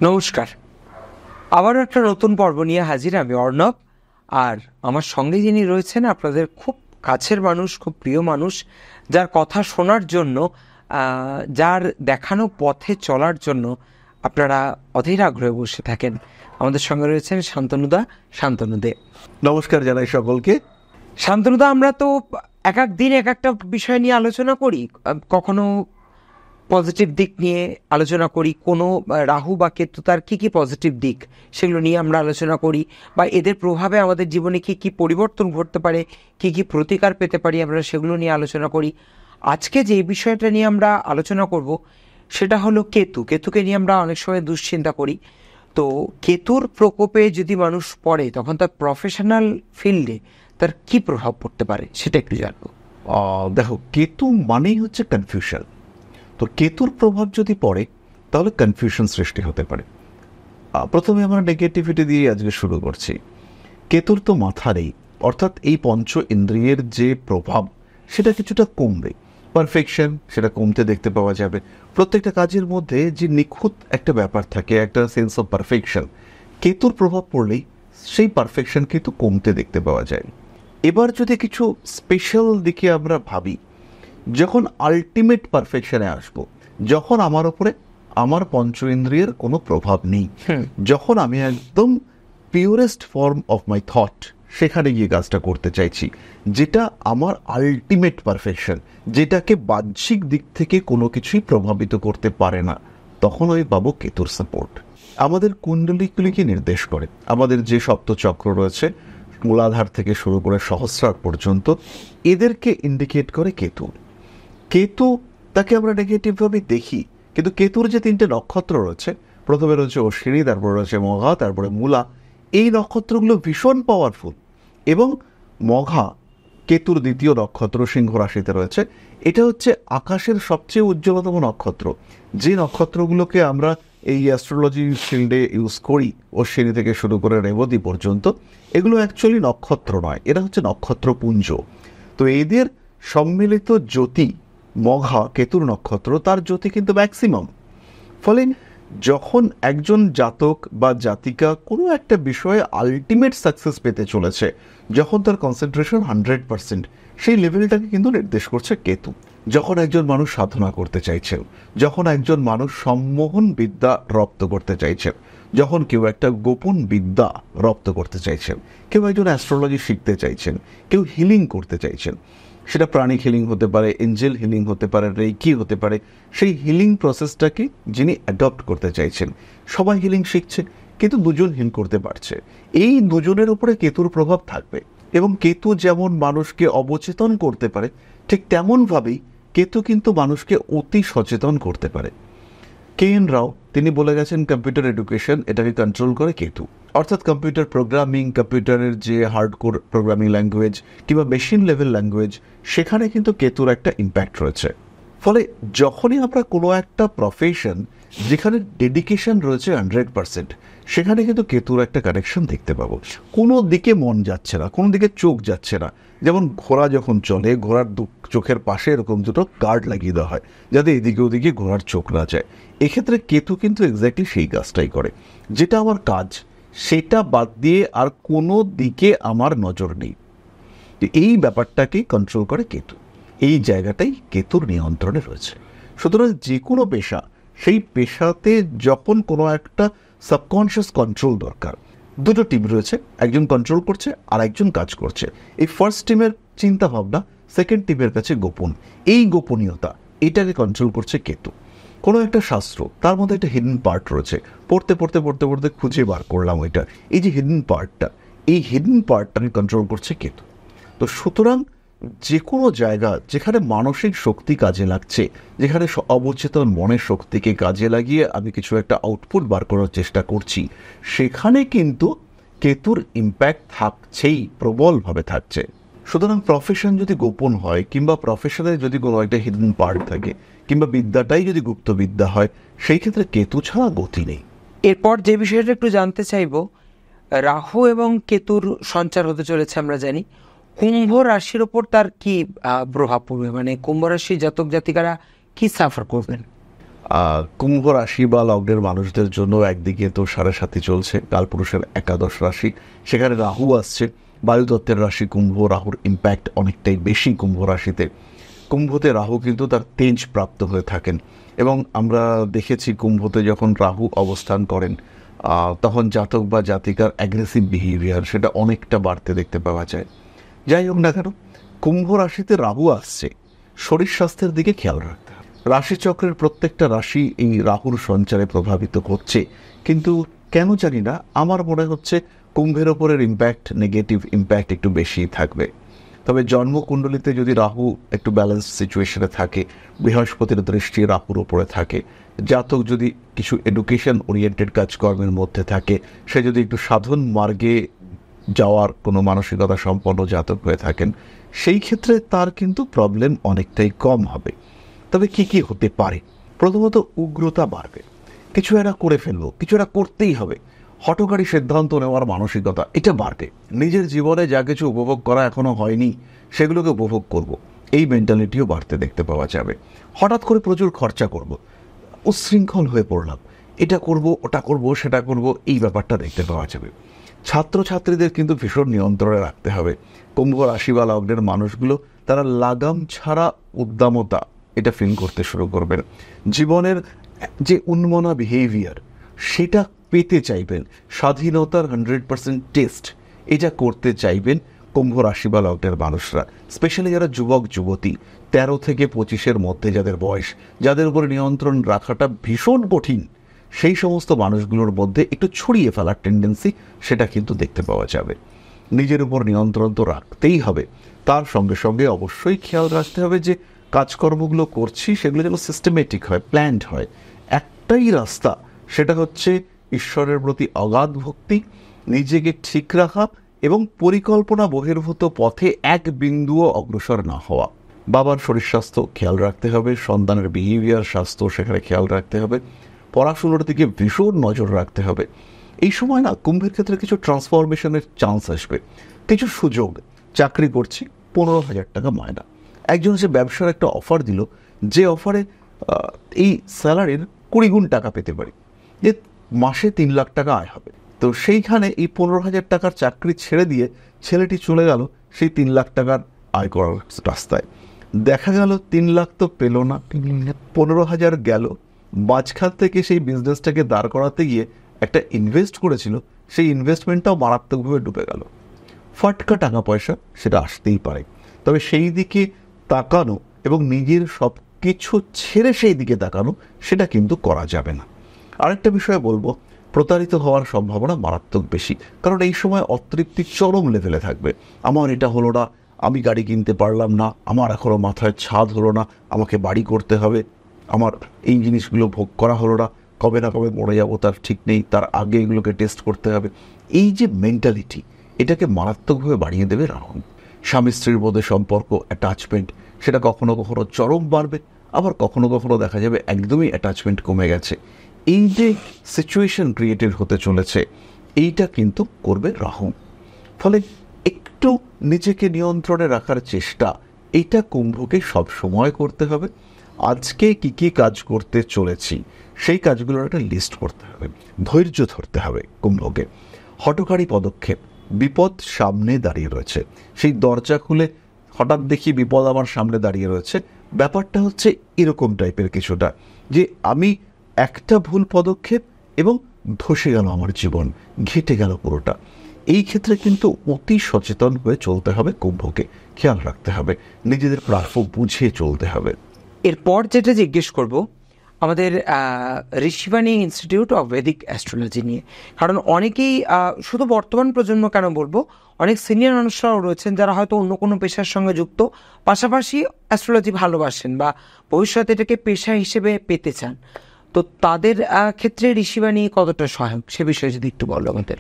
নমস্কার, আবারও একটা নতুন পর্ব নিয়ে হাজির আমি অর্ণব। আর আমার সঙ্গে যিনি রয়েছেন আপনাদের খুব কাছের মানুষ, খুব প্রিয় মানুষ, যার কথা শোনার জন্য, যার দেখানো পথে চলার জন্য আপনারা অধীর আগ্রহে বসে থাকেন। আমাদের সঙ্গে রয়েছেন শান্তনুদা। শান্তনুদে নমস্কার জানাই সকলকে। শান্তনুদা, আমরা তো এক এক দিন এক একটা বিষয় নিয়ে আলোচনা করি, কখনো পজিটিভ দিক নিয়ে আলোচনা করি, কোনো রাহু বা কেতু তার কী কী পজিটিভ দিক সেগুলো নিয়ে আমরা আলোচনা করি, বা এদের প্রভাবে আমাদের জীবনে কী কী পরিবর্তন ঘটতে পারে, কী কী প্রতিকার পেতে পারি আমরা সেগুলো নিয়ে আলোচনা করি। আজকে যে বিষয়টা নিয়ে আমরা আলোচনা করব সেটা হলো কেতু। কেতুকে নিয়ে আমরা অনেক সময় দুশ্চিন্তা করি। তো কেতুর প্রকোপে যদি মানুষ পড়ে তখন তার প্রফেশনাল ফিল্ডে তার কী প্রভাব পড়তে পারে সেটা একটু জানবো। দেখো, কেতু মানেই হচ্ছে কনফিউশন। তো কেতুর প্রভাব যদি পড়ে তাহলে কনফিউশন সৃষ্টি হতে পারে। প্রথমে আমরা নেগেটিভিটি দিয়ে আজকে শুরু করছি। কেতুর তো মাথা নেই, অর্থাৎ এই পঞ্চ ইন্দ্রিয়ের যে প্রভাব সেটা কিছুটা কমবে। পারফেকশন সেটা কমতে দেখতে পাওয়া যাবে। প্রত্যেকটা কাজের মধ্যে যে নিখুঁত একটা ব্যাপার থাকে, একটা সেন্স অফ পারফেকশন, কেতুর প্রভাব পড়লেই সেই পারফেকশন কিন্তু কমতে দেখতে পাওয়া যায়। এবার যদি কিছু স্পেশাল দিকে আমরা ভাবি, যখন আলটিমেট পারফেকশনে আসবো, যখন আমার ওপরে আমার পঞ্চ ইন্দ্রিয়ের কোনো প্রভাব নেই, যখন আমি একদম purest form of my thought সেখানে গিয়ে কাজটা করতে চাইছি, যেটা আমার আলটিমেট পারফেকশন, যেটাকে বাহ্যিক দিক থেকে কোনো কিছুই প্রভাবিত করতে পারে না, তখন ওই পাবো কেতুর সাপোর্ট। আমাদের কুণ্ডলিগুলিকে নির্দেশ করে আমাদের যে সপ্তচক্র রয়েছে, মূলাধার থেকে শুরু করে সহস্রার পর্যন্ত, এদেরকে ইন্ডিকেট করে কেতু। কেতু তাকে আমরা নেগেটিভভাবে দেখি, কিন্তু কেতুর যে তিনটে নক্ষত্র রয়েছে, প্রথমে রয়েছে অশ্বিনী, তারপরে রয়েছে মঘা, তারপরে মূলা, এই নক্ষত্রগুলো ভীষণ পাওয়ারফুল। এবং মঘা কেতুর দ্বিতীয় নক্ষত্র, সিংহ রাশিতে রয়েছে। এটা হচ্ছে আকাশের সবচেয়ে উজ্জ্বলতম নক্ষত্র। যে নক্ষত্রগুলোকে আমরা এই অ্যাস্ট্রোলজি ফিল্ডে ইউজ করি, অশ্বিনী থেকে শুরু করে রেবতী পর্যন্ত, এগুলো অ্যাকচুয়ালি নক্ষত্র নয়, এরা হচ্ছে নক্ষত্রপুঞ্জ। তো এদের সম্মিলিত জ্যোতি, মঘা কেতুর নক্ষত্র, তার জ্যোতি কিন্তু ম্যাক্সিমাম। ফলে যখন একজন জাতক বা জাতিকা কোনো একটা বিষয়ে আলটিমেট সাকসেস পেতে চলেছে, যখন তার কনসেন্ট্রেশন 100%, সেই লেভেলটাকে কিন্তু নির্দেশ করছে কেতু। যখন একজন মানুষ সাধনা করতে চাইছেন, যখন একজন মানুষ সম্মোহন বিদ্যা রপ্ত করতে চাইছেন, যখন কেউ একটা গোপন বিদ্যা রপ্ত করতে চাইছেন, কেউ একজন অ্যাস্ট্রোলজি শিখতে চাইছেন, কেউ হিলিং করতে চাইছেন, সেটা প্রাণিক হিলিং হতে পারে, এঞ্জেল হিলিং হতে পারে, রেইকি হতে পারে, সেই হিলিং প্রসেসটাকে যিনি অ্যাডপ্ট করতে চাইছেন, সবাই হিলিং শিখছে কিন্তু দুজন হিল করতে পারছে, এই দুজনের উপরে কেতুর প্রভাব থাকবে। এবং কেতু যেমন মানুষকে অবচেতন করতে পারে, ঠিক তেমনভাবেই কেতু কিন্তু মানুষকে অতি সচেতন করতে পারে। কে.এন. রাও তিনি বলে গেছেন, কম্পিউটার এডুকেশন এটাকে কন্ট্রোল করে কেতু। অর্থাৎ কম্পিউটার প্রোগ্রামিং, কম্পিউটারের যে হার্ডকোর প্রোগ্রামিং ল্যাঙ্গুয়েজ কিংবা মেশিন লেভেল ল্যাঙ্গুয়েজ, সেখানে কিন্তু কেতুর একটা ইম্প্যাক্ট রয়েছে। ফলে যখনই আমরা কোনো একটা প্রফেশন যেখানে ডেডিকেশন রয়েছে 100%, সেখানে কিন্তু কেতুর একটা কানেকশন দেখতে পাবো। কোনো দিকে মন যাচ্ছে না, কোনো দিকে চোখ যাচ্ছে না। যেমন ঘোড়া যখন চলে, ঘোড়ার চোখের পাশে এরকম দুটো গার্ড লাগিয়ে দেওয়া হয় যাতে এদিকে ওদিকে ঘোড়ার চোখ না যায়। এক্ষেত্রে কেতু কিন্তু এক্স্যাক্টলি সেই কাজটাই করে। যেটা আমার কাজ সেটা বাদ দিয়ে আর কোনো দিকে আমার নজর নেই, এই ব্যাপারটাকেই কন্ট্রোল করে কেতু। এই জায়গাটাই কেতুর নিয়ন্ত্রণে রয়েছে। সুতরাং যে কোনো পেশা, সেই পেশাতে যখন কোনো একটা সাবকনশিয়াস কন্ট্রোল দরকার, দুটো টিম রয়েছে, একজন কন্ট্রোল করছে আর একজন কাজ করছে। এই ফার্স্ট টিমের চিন্তা ভাবনা সেকেন্ড টিমের কাছে গোপন, এই গোপনীয়তা এটাকে কন্ট্রোল করছে কেতু। কোনো একটা শাস্ত্র, তার মধ্যে একটা হিডেন পার্ট রয়েছে, পড়তে পড়তে পড়তে পড়তে খুঁজে বার করলাম ওইটা, এই যে হিডেন পার্টটা, এই হিডেন পার্টটাকে কন্ট্রোল করছে কেতু। তো সুতরাং যে কোনো জায়গা যেখানে মানসিক শক্তি কাজে লাগছে, যেখানে অবচেতন মনের শক্তিকে কাজে লাগিয়ে আমি কিছু একটা আউটপুট বার করার চেষ্টা করছি, সেখানে কিন্তু কেতুর ইম্প্যাক্ট থাকছেই, প্রবলভাবে থাকছে। সুতরাং প্রফেশন যদি গোপন হয়, কিংবা প্রফেশনে যদি কোনো একটা হিডেন পার্ট থাকে, কিংবা বিদ্যাটাই যদি গুপ্ত বিদ্যা হয়, সেই ক্ষেত্রে কেতু ছাড়া গতি নেই। এরপর যে বিষয়টা একটু জানতে চাইব, রাহু এবং কেতুর সঞ্চার হতে চলেছে আমরা জানি, কুম্ভ রাশির ওপর তার কি প্রভাব পড়বে, মানে কুম্ভ রাশির জাতক জাতিকারা কি সাফার করবেন? কুম্ভ রাশি বা লগ্নের মানুষদের জন্য একদিকে তো 7.5 চলছে, কালপুরুষের একাদশ রাশি, সেখানে রাহু আসছে, বায়ুতত্ত্বের রাশি কুম্ভ, রাহুর ইম্প্যাক্ট অনেকটাই বেশি কুম্ভ রাশিতে। কুম্ভতে রাহু কিন্তু তার তেজ প্রাপ্ত হয়ে থাকেন, এবং আমরা দেখেছি কুম্ভতে যখন রাহু অবস্থান করেন তখন জাতক বা জাতিকার অ্যাগ্রেসিভ বিহেভিয়ার সেটা অনেকটা বাড়তে দেখতে পাওয়া যায়। যাই হোক না কেন, কুম্ভ রাশিতে রাহু আসছে, শরীর স্বাস্থ্যের দিকে খেয়াল রাখতে হবে। রাশিচক্রের প্রত্যেকটা রাশি এই রাহুর সঞ্চারে প্রভাবিত হচ্ছে, কিন্তু কেন জানি না আমার মনে হচ্ছে কুম্ভের ওপরের ইম্প্যাক্ট, নেগেটিভ ইম্প্যাক্ট একটু বেশি থাকবে। তবে জন্মকুণ্ডলিতে যদি রাহু একটু ব্যালেন্স সিচুয়েশনে থাকে, বৃহস্পতির দৃষ্টি রাহুর ওপরে থাকে, জাতক যদি কিছু এডুকেশন ওরিয়েন্টেড কাজকর্মের মধ্যে থাকে, সে যদি একটু সাধন মার্গে যাওয়ার কোনো মানসিকতা সম্পন্ন জাতক হয়ে থাকেন, সেই ক্ষেত্রে তার কিন্তু প্রবলেম অনেকটাই কম হবে। তবে কি কি হতে পারে? প্রথমত উগ্রতা বাড়বে, কিছু একটা করে ফেলবো, কিছু একটা করতেই হবে, হঠকারী সিদ্ধান্ত নেওয়ার মানসিকতা এটা বাড়বে। নিজের জীবনে যা কিছু উপভোগ করা এখনো হয়নি সেগুলোকে উপভোগ করব, এই মেন্টালিটিও বাড়তে দেখতে পাওয়া যাবে। হঠাৎ করে প্রচুর খরচা করব, উচ্ছৃঙ্খল হয়ে পড়লাম, এটা করব, ওটা করব, সেটা করব, এই ব্যাপারটা দেখতে পাওয়া যাবে। ছাত্রছাত্রীদের কিন্তু ভীষণ নিয়ন্ত্রণে রাখতে হবে। কুম্ভ রাশি বা লগ্নের মানুষগুলো তারা লাগাম ছাড়া উদ্দামতা এটা ফিল করতে শুরু করবেন। জীবনের যে উন্মনা বিহেভিয়ার সেটা পেতে চাইবেন, স্বাধীনতার 100% টেস্ট এটা করতে চাইবেন কুম্ভ রাশি বা লগ্নের মানুষরা। স্পেশালি যারা যুবক যুবতী, 13 থেকে 25-এর মধ্যে যাদের বয়স, যাদের উপর নিয়ন্ত্রণ রাখাটা ভীষণ কঠিন, সেই সমস্ত মানুষগুলোর মধ্যে একটু ছড়িয়ে ফেলার টেন্ডেন্সি সেটা কিন্তু দেখতে পাওয়া যাবে। নিজের উপর নিয়ন্ত্রণ তো রাখতেই হবে, তার সঙ্গে সঙ্গে অবশ্যই খেয়াল রাখতে হবে যে কাজকর্মগুলো করছি সেগুলো যেন সিস্টেমেটিক হয়, প্ল্যান্ড হয়। একটাই রাস্তা, সেটা হচ্ছে ঈশ্বরের প্রতি অগাধ ভক্তি, নিজেকে ঠিক রাখা এবং পরিকল্পনা বহির্ভূত পথে এক বিন্দুও অগ্রসর না হওয়া। বাবার শরীর স্বাস্থ্য খেয়াল রাখতে হবে, সন্তানের বিহেভিয়ার স্বাস্থ্য সেখানে খেয়াল রাখতে হবে, পড়াশুনোর দিকে ভীষণ নজর রাখতে হবে। এই সময় না কুম্ভের ক্ষেত্রে কিছু ট্রান্সফরমেশনের চান্স আসবে, কিছু সুযোগ। চাকরি করছি, 15,000 টাকা মায়না, একজন সে ব্যবসার একটা অফার দিল, যে অফারে এই স্যালারির 20 গুণ টাকা পেতে পারি, যে মাসে 3 লাখ টাকা আয় হবে। তো সেইখানে এই 15,000 টাকার চাকরি ছেড়ে দিয়ে ছেলেটি চলে গেল সেই 3 লাখ টাকার আয় করার রাস্তায়। দেখা গেল 3 লাখ তো পেল না, 15,000 গেল। মাঝখান থেকে সেই বিজনেসটাকে দাঁড় করাতে গিয়ে একটা ইনভেস্ট করেছিল, সেই ইনভেস্টমেন্টটাও মারাত্মকভাবে ডুবে গেল। ফাটকা টাকা পয়সা সেটা আসতেই পারে, তবে সেই দিকে তাকানো এবং নিজের সব কিছু ছেড়ে সেই দিকে তাকানো সেটা কিন্তু করা যাবে না। আরেকটা বিষয় বলবো, প্রতারিত হওয়ার সম্ভাবনা মারাত্মক বেশি, কারণ এই সময় অতৃপ্তি চরম লেভেলে থাকবে। আমার এটা হলো না, আমি গাড়ি কিনতে পারলাম না, আমার এখনো মাথায় ছাদ হলো না, আমাকে বাড়ি করতে হবে, আমার এই জিনিসগুলো ভোগ করা হলো না, কবে না কবে মরে যাবো তার ঠিক নেই, তার আগে এগুলোকে টেস্ট করতে হবে। এই যে মেন্টালিটি, এটাকে মারাত্মকভাবে বাড়িয়ে দেবে রাহু। স্বামী স্ত্রীর মধ্যে সম্পর্ক, অ্যাটাচমেন্ট সেটা কখনো কখনো চরম বাড়বে, আবার কখনো কখনো দেখা যাবে একদমই অ্যাটাচমেন্ট কমে গেছে। এই যে সিচুয়েশন ক্রিয়েটেড হতে চলেছে, এইটা কিন্তু করবে রাহু। ফলে একটু নিজেকে নিয়ন্ত্রণে রাখার চেষ্টা, এইটা কুম্ভকে সব সময় করতে হবে। আজকে কি কি কাজ করতে চলেছি সেই কাজগুলোর একটা লিস্ট করতে হবে, ধৈর্য ধরতে হবে কুম্ভকে। হঠকারী পদক্ষেপ, বিপদ সামনে দাঁড়িয়ে রয়েছে, সেই দরজা খুলে হঠাৎ দেখি বিপদ আমার সামনে দাঁড়িয়ে রয়েছে, ব্যাপারটা হচ্ছে এরকম টাইপের কিছুটা, যে আমি একটা ভুল পদক্ষেপ এবং ধসে গেল আমার জীবন, ঘেটে গেল পুরোটা। এই ক্ষেত্রে কিন্তু অতি সচেতন হয়ে চলতে হবে কুম্ভকে, খেয়াল রাখতে হবে, নিজেদের প্রাপ্য বুঝিয়ে চলতে হবে। এরপর যেটা জিজ্ঞেস করব আমাদের Rishibani institute of Vedic astrology নিয়ে, কারণ অনেকেই শুধু বর্তমান প্রজন্ম কেন বলবো, অনেক সিনিয়র মানুষরাও রয়েছেন যারা হয়তো অন্য কোনো পেশার সঙ্গে যুক্ত, পাশাপাশি অ্যাস্ট্রোলজি ভালোবাসেন বা ভবিষ্যতে এটাকে পেশা হিসেবে পেতে চান। তো তাদের ক্ষেত্রে ঋষিবাণী কতটা সহায়ক সে বিষয়ে যদি একটু বলো আমাদের।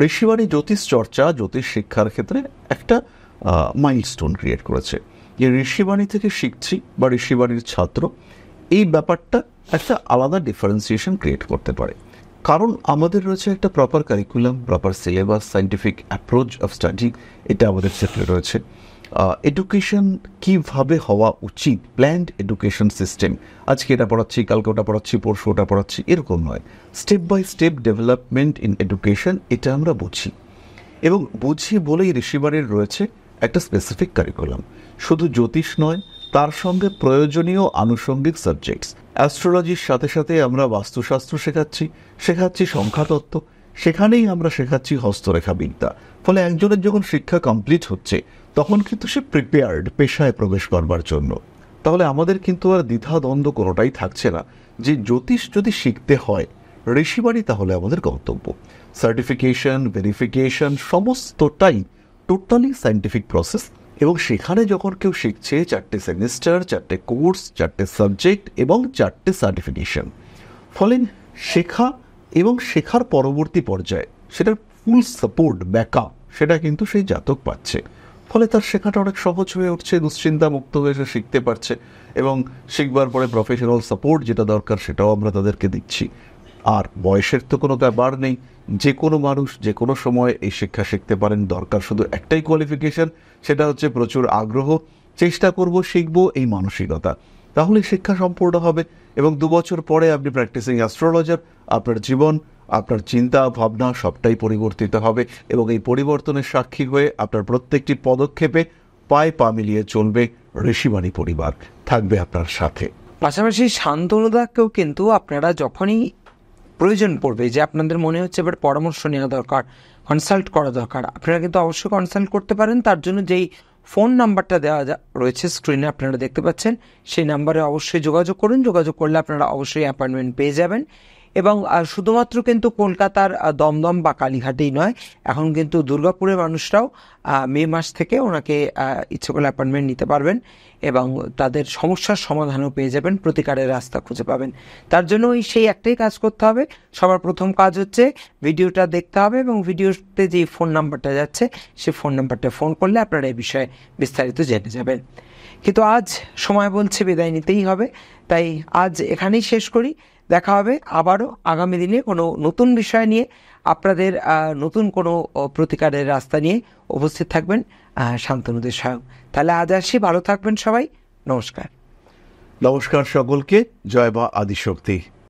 ঋষিবাণী জ্যোতিষ চর্চা, জ্যোতিষ শিক্ষার ক্ষেত্রে একটা মাইলস্টোন ক্রিয়েট করেছে, যে ঋষিবাণী থেকে শিখছি বা ঋষিবাণীর ছাত্র, এই ব্যাপারটা একটা আলাদা ডিফারেন্সিয়েশন ক্রিয়েট করতে পারে। কারণ আমাদের রয়েছে একটা proper curriculum, proper syllabus, scientific approach of study, এটা আমাদের ক্ষেত্রে রয়েছে। এডুকেশন কিভাবে হওয়া উচিত, প্ল্যান্ড এডুকেশন সিস্টেম, আজকে এটা পড়াচ্ছি, কালকে ওটা পড়াচ্ছি, পরশু ওটা পড়াচ্ছি, এরকম নয়। Step by step development in education, এটা আমরা বুঝি এবং বুঝি বলেই ঋষিবাড়ির রয়েছে একটা স্পেসিফিক কারিকুলাম। শুধু জ্যোতিষ নয়, তার সঙ্গে প্রয়োজনীয় আনুষঙ্গিক সাবজেক্টস। অ্যাস্ট্রোলজির সাথে সাথে আমরা বাস্তুশাস্ত্র শেখাচ্ছি সংখ্যাতত্ত্ব, সেখানেই আমরা শেখাচ্ছি হস্তরেখা বিদ্যা। ফলে একজনের যখন শিক্ষা কমপ্লিট হচ্ছে তখন কিন্তু সে প্রিপেয়ার্ড পেশায় প্রবেশ করবার জন্য। তাহলে আমাদের কিন্তু আর দ্বিধাদ্বন্দ্ব কোনোটাই থাকছে না যে জ্যোতিষ যদি শিখতে হয় ঋষিবাড়ি তাহলে আমাদের গন্তব্য। সার্টিফিকেশন, ভেরিফিকেশন সমস্তটাই টোটালি সায়েন্টিফিক প্রসেস। এবং সেখানে যখন কেউ শিখছে 4টে সেমিস্টার, 4টে কোর্স, 4টে সাবজেক্ট এবং 4টে সার্টিফিকেশন, ফলে শেখা এবং শেখার পরবর্তী পর্যায়ে সেটার ফুল সাপোর্ট, ব্যাকআপ সেটা কিন্তু সেই জাতক পাচ্ছে। ফলে তার শেখাটা অনেক সহজ হয়ে উঠছে, দুশ্চিন্তা মুক্ত হয়ে সে শিখতে পারছে এবং শিখবার পরে প্রফেশনাল সাপোর্ট যেটা দরকার সেটাও আমরা তাদেরকে দিচ্ছি। আর বয়সের তো কোনো ব্যাপার নেই, যে কোনো মানুষ যে কোনো সময় এই শিক্ষা শিখতে পারেন। দরকার শুধু একটাই কোয়ালিফিকেশন, সেটা হচ্ছে প্রচুর আগ্রহ, চেষ্টা করব, শিখব, এই মানসিকতা। তাহলে শিক্ষা সম্পূর্ণ হবে এবং 2 বছর পরে আপনি প্র্যাকটিসিং অ্যাস্ট্রোলজার, আপনার জীবন, আপনার চিন্তা ভাবনা সবটাই পরিবর্তিত হবে এবং এই পরিবর্তনের সাক্ষী হয়ে আপনার প্রত্যেকটি পদক্ষেপে পায়ে পা মিলিয়ে চলবে ঋষিবাণী পরিবার, থাকবে আপনার সাথে। পাশাপাশি শান্তনুদাকেও কিন্তু আপনারা যখনই প্রয়োজন পড়বে, যে আপনাদের মনে হচ্ছে এবার পরামর্শ নেওয়া দরকার, কনসাল্ট করা দরকার, আপনারা কিন্তু অবশ্যই কনসাল্ট করতে পারেন। তার জন্য যেই ফোন নাম্বারটা দেওয়া রয়েছে স্ক্রিনে আপনারা দেখতে পাচ্ছেন, সেই নাম্বারে অবশ্যই যোগাযোগ করুন। যোগাযোগ করলে আপনারা অবশ্যই অ্যাপয়েন্টমেন্ট পেয়ে যাবেন। এবং শুধুমাত্র কিন্তু কলকাতার দমদম বা কালীঘাটেই নয়, এখন কিন্তু দুর্গাপুরের মানুষরাও মে মাস থেকে ওনাকে ইচ্ছে করলে অ্যাপয়েন্টমেন্ট নিতে পারবেন এবং তাদের সমস্যার সমাধানও পেয়ে যাবেন, প্রতিকারের রাস্তা খুঁজে পাবেন। তার জন্য সেই একটাই কাজ করতে হবে। সবার প্রথম কাজ হচ্ছে ভিডিওটা দেখতে হবে এবং ভিডিওতে যে ফোন নাম্বারটা যাচ্ছে সেই ফোন নাম্বারটা ফোন করলে আপনারা এই বিষয়ে বিস্তারিত জেনে যাবেন। কিন্তু আজ সময় বলছে বিদায় নিতেই হবে, তাই আজ এখানেই শেষ করি। দেখা হবে আবারও আগামী দিনে কোনো নতুন বিষয় নিয়ে, আপনাদের নতুন কোনো প্রতিকারের রাস্তা নিয়ে উপস্থিত থাকবেন শান্তনুদের স্বয়ং। তাহলে আজ আসি, ভালো থাকবেন সবাই, নমস্কার। নমস্কার সকলকে, জয় মা আদিশক্তি।